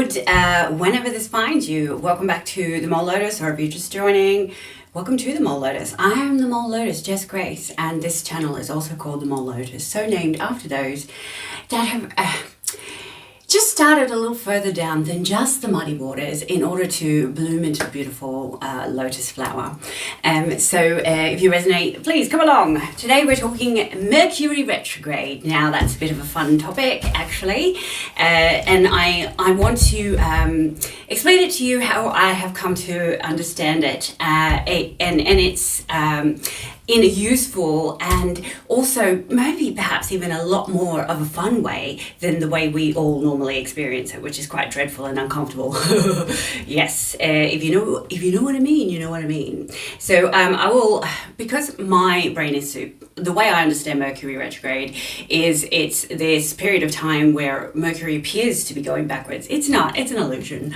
good whenever this finds you. Welcome back to the Mole Lotus, or if you're just joining, welcome to the Mole Lotus. I am the Mole Lotus, Jess Grace, and this channel is also called the Mole Lotus, so named after those that have just started a little further down than just the muddy waters in order to bloom into a beautiful lotus flower. So if you resonate, please come along. Today we're talking Mercury Retrograde. Now that's a bit of a fun topic actually, and I want to explain it to you how I have come to understand it, and it's in a useful and also maybe perhaps even a lot more of a fun way than the way we all normally experience it, which is quite dreadful and uncomfortable. Yes, if you know what I mean, you know what I mean. So I will, because my brain is soup, the way I understand Mercury retrograde is it's this period of time where Mercury appears to be going backwards. It's not, it's an illusion.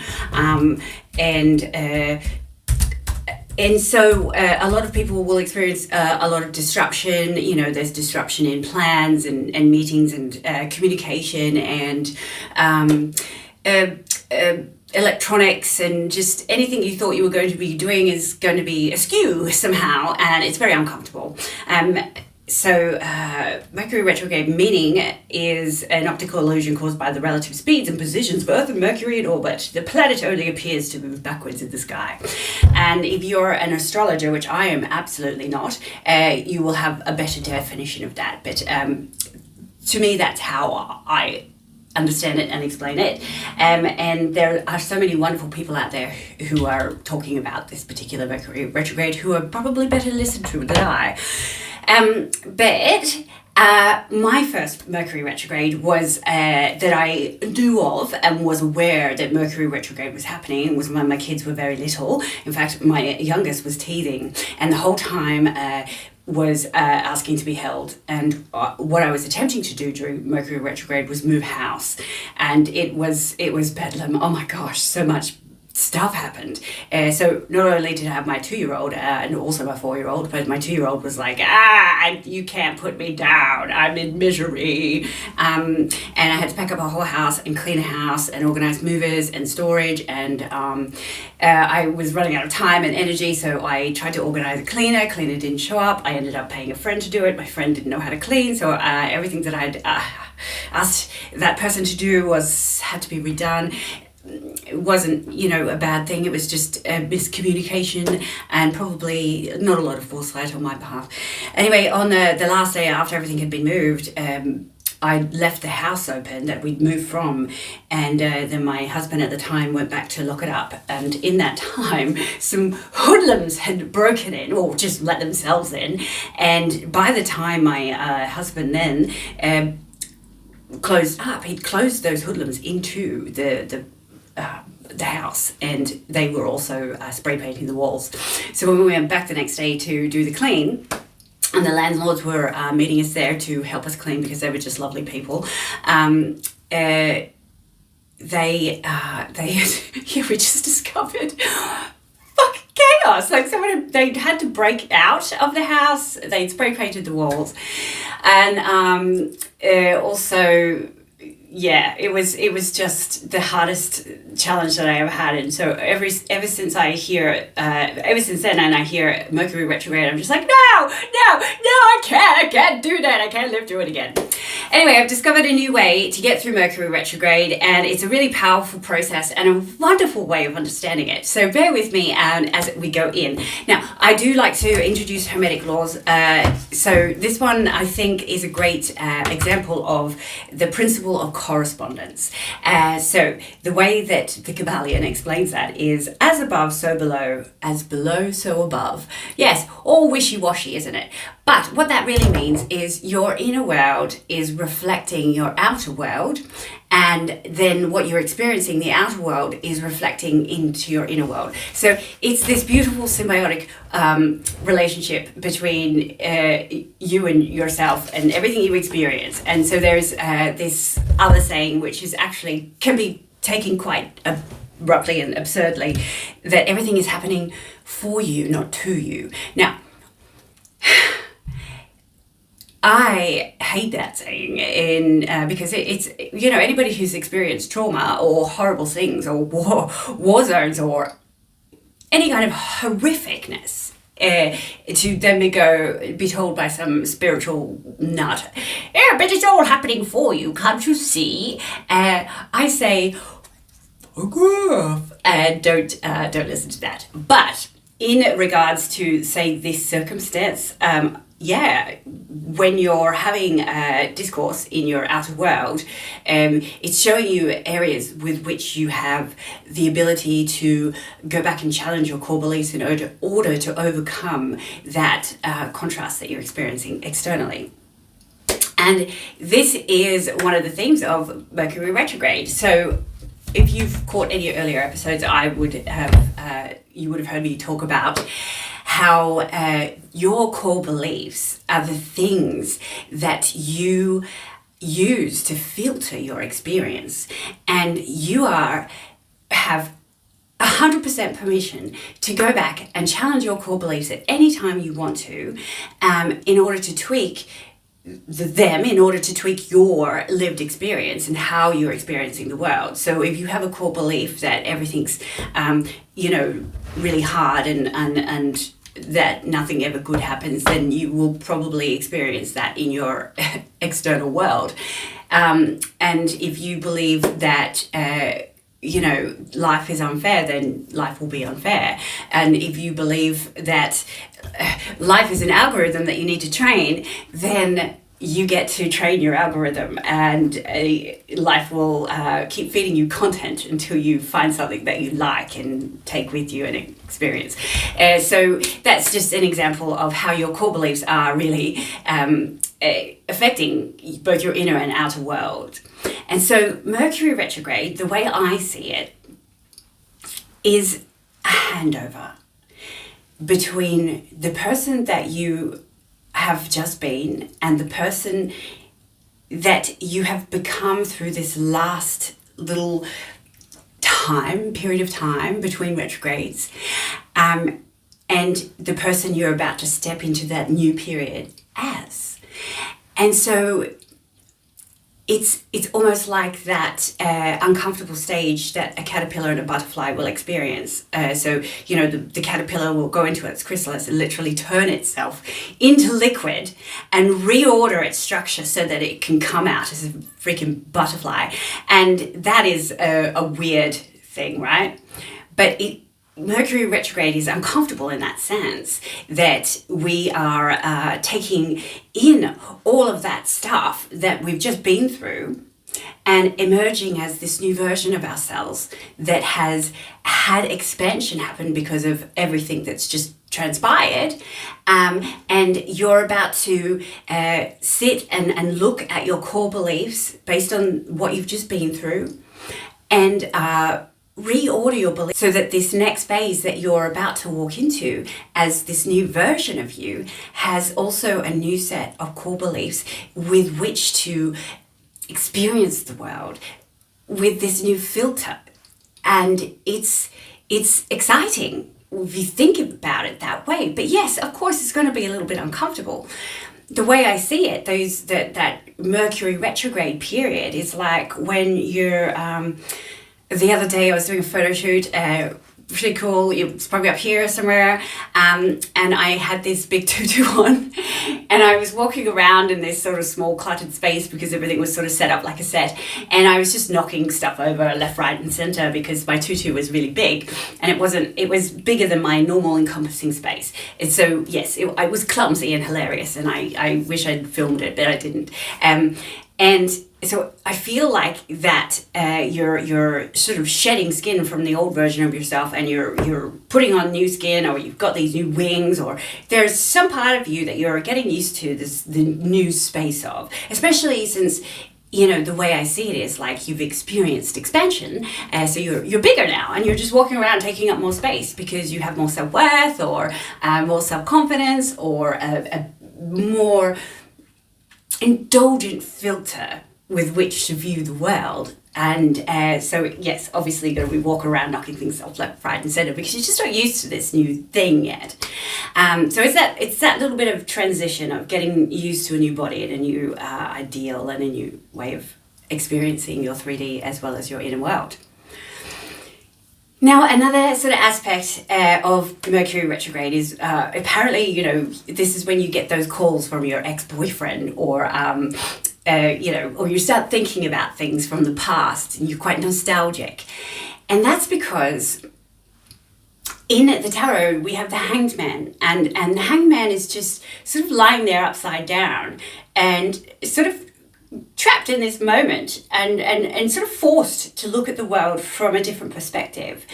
And so a lot of people will experience a lot of disruption. You know, there's disruption in plans and meetings and communication and electronics, and just anything you thought you were going to be doing is going to be askew somehow, and it's very uncomfortable. So Mercury retrograde meaning is an optical illusion caused by the relative speeds and positions of Earth and Mercury in orbit. The planet only appears to move backwards in the sky. And if you're an astrologer, which I am absolutely not, you will have a better definition of that. But to me, that's how I understand it and explain it. And there are so many wonderful people out there who are talking about this particular Mercury retrograde who are probably better listened to than I. But my first Mercury retrograde was that I knew of and was aware that Mercury retrograde was happening was when my kids were very little. In fact, my youngest was teething, and the whole time was asking to be held. And what I was attempting to do during Mercury retrograde was move house, and it was bedlam. Oh my gosh, so much stuff happened. So not only did I have my 2-year-old and also my 4-year-old, but my 2-year-old was like, you can't put me down, I'm in misery. And I had to pack up a whole house and clean a house and organize movers and storage, and I was running out of time and energy, so I tried to organize a cleaner. Cleaner didn't show up. I ended up paying a friend to do it. My friend didn't know how to clean, so everything that I'd asked that person to do had to be redone. It wasn't, a bad thing. It was just a miscommunication and probably not a lot of foresight on my behalf. Anyway, on the last day after everything had been moved, I left the house open that we'd moved from, and then my husband at the time went back to lock it up, and in that time some hoodlums had broken in, or just let themselves in, and by the time my husband then closed up, he'd closed those hoodlums into the house, and they were also spray painting the walls. So when we went back the next day to do the clean, and the landlords were meeting us there to help us clean because they were just lovely people, we just discovered chaos. Like they'd had to break out of the house, they'd spray painted the walls, and also, yeah, it was just the hardest challenge that I ever had. And so ever since then, and I hear Mercury retrograde, I'm just like, no, I can't do that. I can't live through it again. Anyway, I've discovered a new way to get through Mercury retrograde, and it's a really powerful process and a wonderful way of understanding it. So bear with me as we go in. Now, I do like to introduce Hermetic laws. So this one, I think, is a great example of the principle of correspondence. So the way that the Kabbalion explains that is as above, so below, as below, so above. Yes, all wishy-washy, isn't it? But what that really means is your inner world is reflecting your outer world, and then what you're experiencing, the outer world, is reflecting into your inner world. So it's this beautiful symbiotic relationship between you and yourself and everything you experience. And so there's this other saying, which is actually can be taken quite abruptly and absurdly, that everything is happening for you, not to you. Now, I hate that saying because it's, anybody who's experienced trauma or horrible things or war zones or any kind of horrificness, to then be told by some spiritual nut, yeah, but it's all happening for you, can't you see? I say, fuck off, and don't listen to that. But in regards to, say, this circumstance, when you're having discourse in your outer world, it's showing you areas with which you have the ability to go back and challenge your core beliefs in order to overcome that contrast that you're experiencing externally. And this is one of the themes of Mercury Retrograde. So if you've caught any earlier episodes, you would have heard me talk about how your core beliefs are the things that you use to filter your experience, and you have 100% permission to go back and challenge your core beliefs at any time you want to, in order to tweak in order to tweak your lived experience and how you're experiencing the world. So if you have a core belief that everything's really hard and that nothing ever good happens, then you will probably experience that in your external world. And if you believe that life is unfair, then life will be unfair. And if you believe that life is an algorithm that you need to train, then you get to train your algorithm, and life will keep feeding you content until you find something that you like and take with you and experience. So that's just an example of how your core beliefs are really affecting both your inner and outer world. And so Mercury retrograde, the way I see it, is a handover between the person that you have just been and the person that you have become through this last little period of time between retrogrades, and the person you're about to step into that new period as. And so it's almost like that uncomfortable stage that a caterpillar and a butterfly will experience. The caterpillar will go into its chrysalis and literally turn itself into liquid and reorder its structure so that it can come out as a freaking butterfly. And that is a weird thing, right? But Mercury retrograde is uncomfortable in that sense, that we are taking in all of that stuff that we've just been through and emerging as this new version of ourselves that has had expansion happen because of everything that's just transpired. And you're about to sit and look at your core beliefs based on what you've just been through and reorder your beliefs so that this next phase that you're about to walk into as this new version of you has also a new set of core beliefs with which to experience the world with this new filter. And it's exciting if you think about it that way. But yes, of course, it's going to be a little bit uncomfortable. The way I see it, that Mercury retrograde period is like when you're the other day I was doing a photo shoot, pretty cool, it was probably up here somewhere, and I had this big tutu on, and I was walking around in this sort of small cluttered space because everything was sort of set up like a set, and I was just knocking stuff over left, right and centre because my tutu was really big, and it was bigger than my normal encompassing space. And so yes, it was clumsy and hilarious, and I wish I'd filmed it, but I didn't. And so I feel like that you're sort of shedding skin from the old version of yourself, and you're putting on new skin, or you've got these new wings, or there's some part of you that you're getting used to the new space of, especially since, the way I see it is like you've experienced expansion, so you're bigger now, and you're just walking around taking up more space because you have more self-worth, or more self-confidence, or a more indulgent filter with which to view the world. And so, yes, obviously you're going to be walking around knocking things off left, right and centre because you're just not used to this new thing yet. So it's that little bit of transition of getting used to a new body and a new ideal and a new way of experiencing your 3D as well as your inner world. Now, another sort of aspect of Mercury retrograde is apparently, you know, this is when you get those calls from your ex-boyfriend or, you know, or you start thinking about things from the past and you're quite nostalgic. And that's because in the tarot, we have the Hanged Man, and the Hanged Man is just sort of lying there upside down and sort of trapped in this moment and sort of forced to look at the world from a different perspective.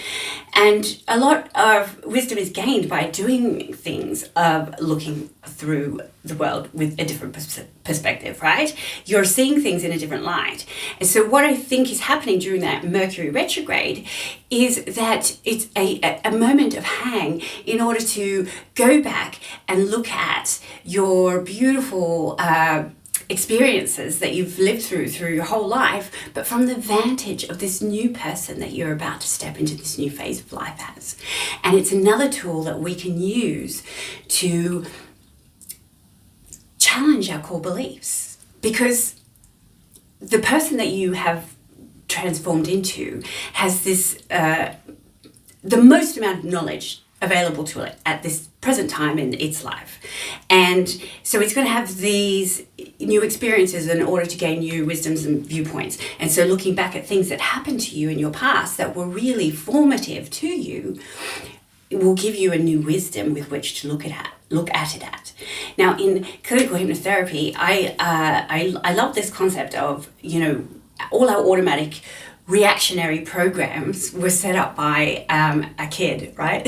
And a lot of wisdom is gained by doing things of looking through the world with a different perspective, right? You're seeing things in a different light. And so what I think is happening during that Mercury retrograde is that it's a moment of hang in order to go back and look at your beautiful experiences that you've lived through your whole life, but from the vantage of this new person that you're about to step into this new phase of life as. And it's another tool that we can use to challenge our core beliefs, because the person that you have transformed into has this the most amount of knowledge available to it at this present time in its life. And so it's going to have these new experiences in order to gain new wisdoms and viewpoints. And so looking back at things that happened to you in your past that were really formative to you, it will give you a new wisdom with which to look at it at. Now, in clinical hypnotherapy, I love this concept of, you know, all our automatic reactionary programs were set up by a kid, right?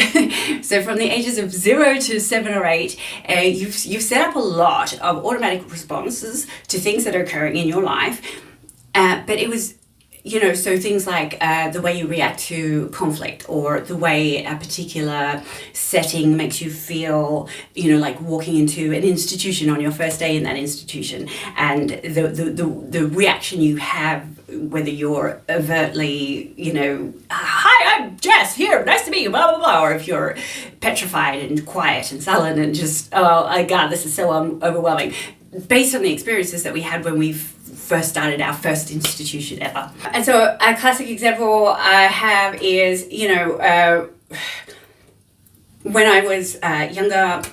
So from the ages of 0 to 7 or 8, you've set up a lot of automatic responses to things that are occurring in your life. But it was, you know, so things like the way you react to conflict, or the way a particular setting makes you feel, you know, like walking into an institution on your first day in that institution, and the reaction you have, whether you're overtly, you know, hi, I'm Jess here, nice to meet you, blah, blah, blah, or if you're petrified and quiet and sullen and just, oh my God, this is so overwhelming, based on the experiences that we had when we first started our first institution ever. And so a classic example I have is, you know, when I was younger,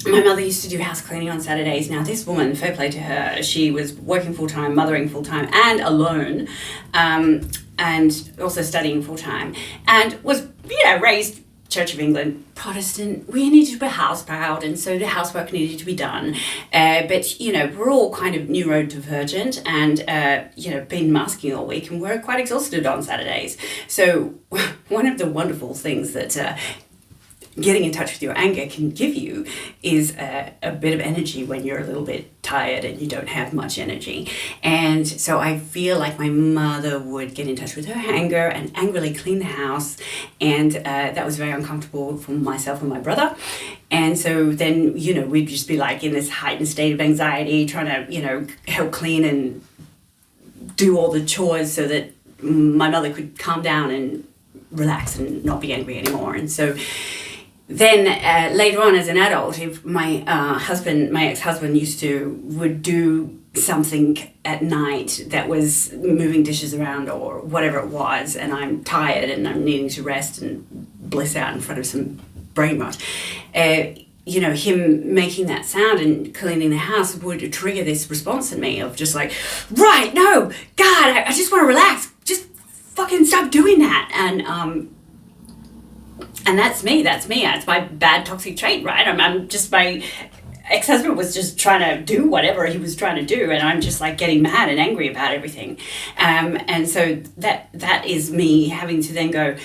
my mother used to do house cleaning on Saturdays. Now this woman, fair play to her, she was working full-time, mothering full-time and alone, and also studying full-time, and was, you know, raised Church of England, Protestant. We needed to be house proud, and so the housework needed to be done. But, you know, we're all kind of neurodivergent and, you know, been masking all week, and we're quite exhausted on Saturdays. So one of the wonderful things that getting in touch with your anger can give you is a bit of energy when you're a little bit tired and you don't have much energy. And so I feel like my mother would get in touch with her anger and angrily clean the house, and that was very uncomfortable for myself and my brother. And so then, you know, we'd just be like in this heightened state of anxiety, trying to, you know, help clean and do all the chores so that my mother could calm down and relax and not be angry anymore. And so then later on as an adult, if my ex-husband would do something at night that was moving dishes around or whatever it was, and I'm tired and I'm needing to rest and bliss out in front of some brain rot, you know, him making that sound and cleaning the house would trigger this response in me of just like, right, no, God, I just want to relax, just fucking stop doing that. And that's me. It's my bad toxic trait, right? I'm just, my ex-husband was just trying to do whatever he was trying to do, and I'm just like getting mad and angry about everything. And so that is me having to then go,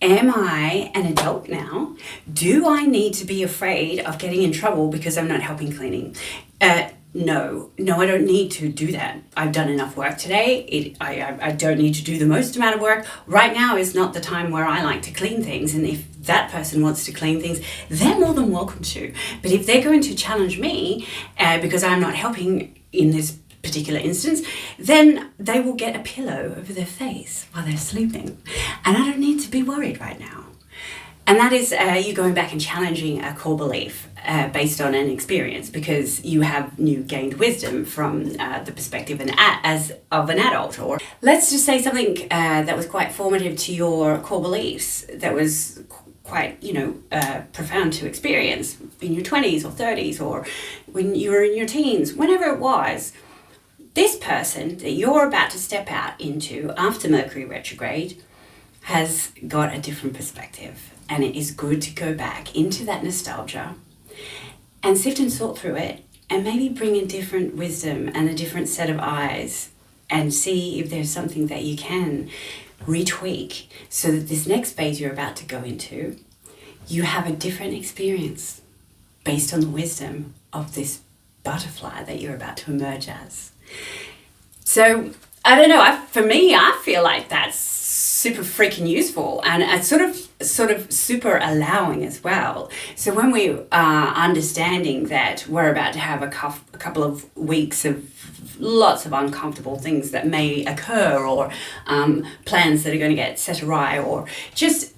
am I an adult now? Do I need to be afraid of getting in trouble because I'm not helping cleaning? No, I don't need to do that. I've done enough work today. I don't need to do the most amount of work. Right now is not the time where I like to clean things. And if that person wants to clean things, they're more than welcome to. But if they're going to challenge me because I'm not helping in this particular instance, then they will get a pillow over their face while they're sleeping. And I don't need to be worried right now. And that is you going back and challenging a core belief based on an experience, because you have new gained wisdom from the perspective of an adult. Or let's just say something that was quite formative to your core beliefs, that was quite, profound to experience in your 20s or 30s, or when you were in your teens, whenever it was. This person that you're about to step out into after Mercury retrograde has got a different perspective. And it is good to go back into that nostalgia and sift and sort through it, and maybe bring a different wisdom and a different set of eyes, and see if there's something that you can retweak, so that this next phase you're about to go into, you have a different experience based on the wisdom of this butterfly that you're about to emerge as. So I don't know, for me, I feel like that's super freaking useful, and it's sort of super allowing as well. So when we are understanding that we're about to have a couple of weeks of lots of uncomfortable things that may occur, or plans that are going to get set awry, or just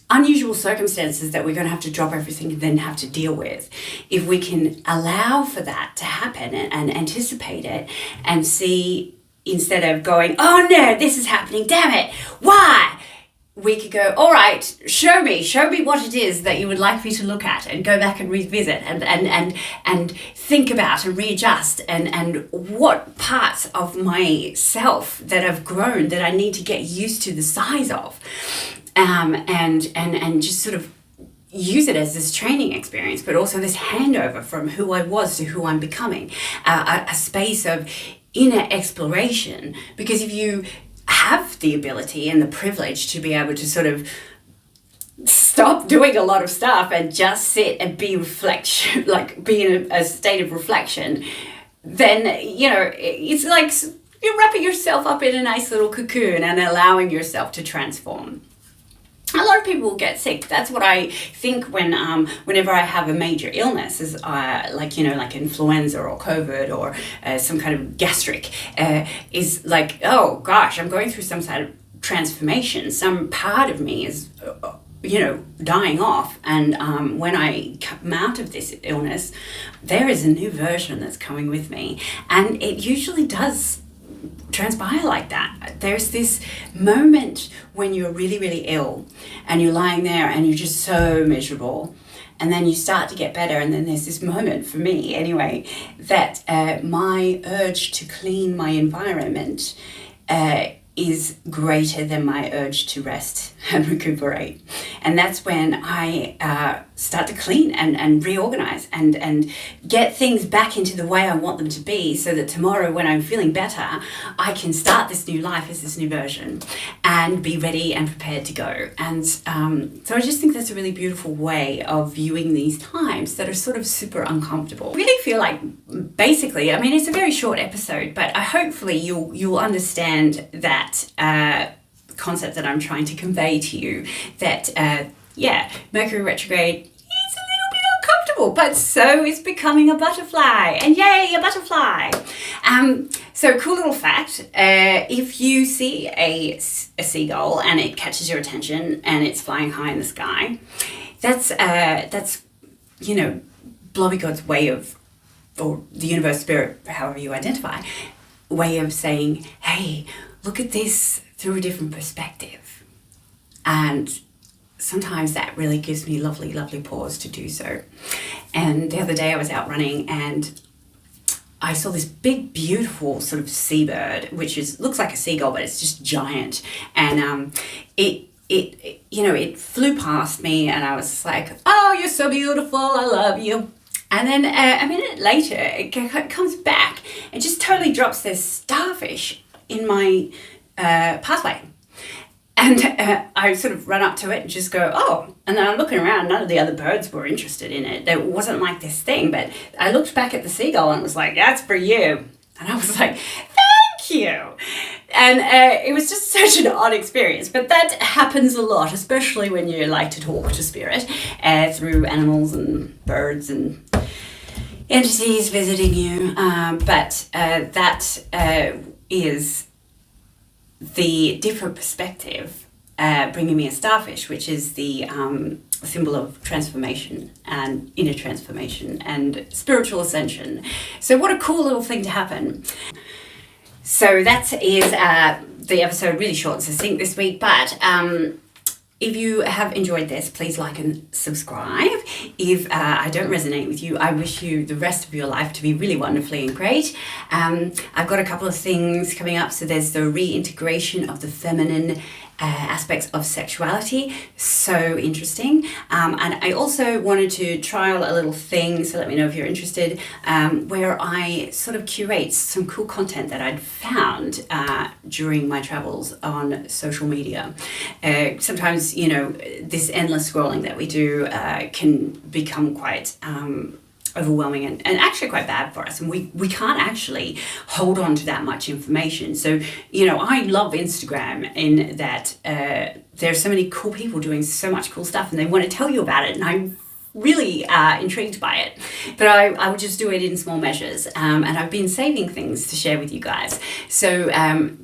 unusual circumstances that we're going to have to drop everything and then have to deal with. If we can allow for that to happen and anticipate it, and see, instead of going, oh no, this is happening, damn it, why? We could go, all right, show me what it is that you would like me to look at, and go back and revisit and think about and readjust, and what parts of myself that have grown that I need to get used to the size of, and just sort of use it as this training experience, but also this handover from who I was to who I'm becoming, a space of inner exploration. Because if you have the ability and the privilege to be able to sort of stop doing a lot of stuff and just sit and be be in a state of reflection, then, it's like you're wrapping yourself up in a nice little cocoon and allowing yourself to transform. A lot of people get sick. That's what I think whenever I have a major illness, is like influenza or COVID or some kind of gastric, is like, oh gosh, I'm going through some sort of transformation. Some part of me is, dying off. And when I come out of this illness, there is a new version that's coming with me. And it usually does transpire like that. There's this moment when you're really, really ill, and you're lying there and you're just so miserable, and then you start to get better, and then there's this moment, for me anyway, that my urge to clean my environment is greater than my urge to rest and recuperate. And that's when I start to clean and reorganize and get things back into the way I want them to be, so that tomorrow, when I'm feeling better, I can start this new life as this new version and be ready and prepared to go. And so I just think that's a really beautiful way of viewing these times that are sort of super uncomfortable. I really feel like, basically, I mean, it's a very short episode, but hopefully you'll understand that concept that I'm trying to convey to you, that Mercury retrograde is a little bit uncomfortable, but so is becoming a butterfly, and yay, a butterfly. So cool little fact, if you see a seagull and it catches your attention and it's flying high in the sky, that's Blobby God's way of, or the universe, spirit, however you identify, way of saying, hey, look at this through a different perspective. And sometimes that really gives me lovely, lovely pause to do so. And the other day I was out running and I saw this big, beautiful sort of seabird, which looks like a seagull, but it's just giant. And it flew past me, and I was like, oh, you're so beautiful, I love you. And then a minute later, it comes back and just totally drops this starfish in my pathway. And I sort of run up to it and just go, oh. And then I'm looking around, none of the other birds were interested in it. It wasn't like this thing, but I looked back at the seagull and was like, that's for you. And I was like, thank you. And it was just such an odd experience. But that happens a lot, especially when you like to talk to spirit through animals and birds and entities visiting you, but that is the different perspective, bringing me a starfish, which is the symbol of transformation and inner transformation and spiritual ascension. So what a cool little thing to happen. So that is the episode, really short and succinct this week, but if you have enjoyed this, please like and subscribe. If I don't resonate with you, I wish you the rest of your life to be really wonderfully and great. I've got a couple of things coming up. So there's the reintegration of the feminine aspects of sexuality. So interesting. And I also wanted to trial a little thing, so let me know if you're interested, where I sort of curate some cool content that I'd found during my travels on social media. Sometimes, you know, this endless scrolling that we do can become quite overwhelming and actually quite bad for us, and we can't actually hold on to that much information. So, you know, I love Instagram in that there's so many cool people doing so much cool stuff and they want to tell you about it, and I'm really intrigued by it, but I would just do it in small measures, and I've been saving things to share with you guys, so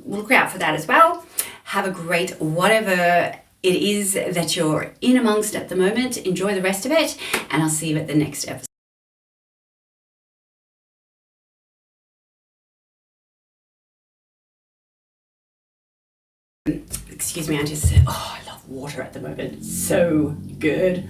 look out for that as well. Have a great whatever it is that you're in amongst at the moment. Enjoy the rest of it, and I'll see you at the next episode. Excuse me, I just said, oh, I love water at the moment. It's so good.